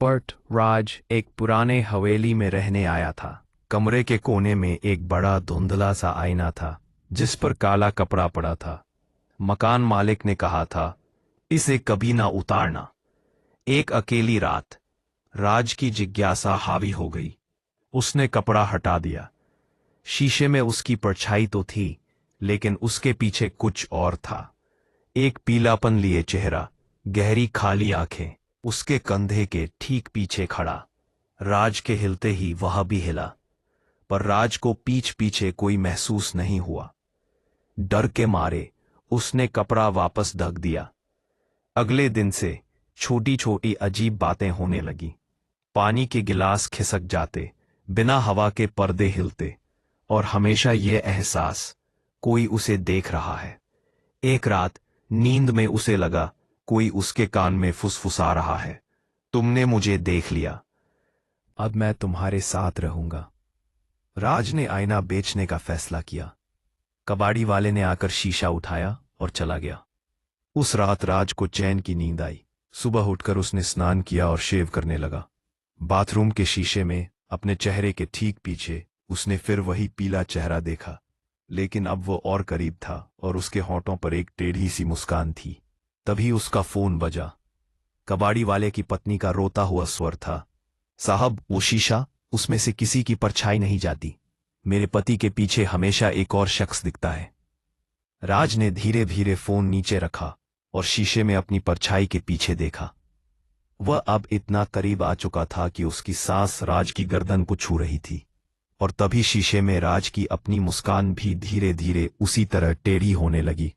PERT राज एक पुराने हवेली में रहने आया था। कमरे के कोने में एक बड़ा धुंधला सा आईना था जिस पर काला कपड़ा पड़ा था। मकान मालिक ने कहा था, इसे कभी ना उतारना। एक अकेली रात राज की जिज्ञासा हावी हो गई। उसने कपड़ा हटा दिया। शीशे में उसकी परछाई तो थी, लेकिन उसके पीछे कुछ और था। एक पीलापन लिए चेहरा, गहरी खाली आंखें, उसके कंधे के ठीक पीछे खड़ा। राज के हिलते ही वह भी हिला, पर राज को पीछ पीछे कोई महसूस नहीं हुआ। डर के मारे उसने कपड़ा वापस ढक दिया। अगले दिन से छोटी छोटी अजीब बातें होने लगी। पानी के गिलास खिसक जाते, बिना हवा के पर्दे हिलते, और हमेशा यह एहसास, कोई उसे देख रहा है। एक रात नींद में उसे लगा कोई उसके कान में फुसफुसा रहा है, तुमने मुझे देख लिया, अब मैं तुम्हारे साथ रहूंगा। राज ने आईना बेचने का फैसला किया। कबाड़ी वाले ने आकर शीशा उठाया और चला गया। उस रात राज को चैन की नींद आई। सुबह उठकर उसने स्नान किया और शेव करने लगा। बाथरूम के शीशे में अपने चेहरे के ठीक पीछे उसने फिर वही पीला चेहरा देखा, लेकिन अब वो और करीब था और उसके होंठों पर एक टेढ़ी सी मुस्कान थी। तभी उसका फोन बजा। कबाड़ी वाले की पत्नी का रोता हुआ स्वर था, साहब वो शीशा, उसमें से किसी की परछाई नहीं जाती। मेरे पति के पीछे हमेशा एक और शख्स दिखता है। राज ने धीरे धीरे फोन नीचे रखा और शीशे में अपनी परछाई के पीछे देखा। वह अब इतना करीब आ चुका था कि उसकी सांस राज की गर्दन को छू रही थी। और तभी शीशे में राज की अपनी मुस्कान भी धीरे धीरे उसी तरह टेढ़ी होने लगी।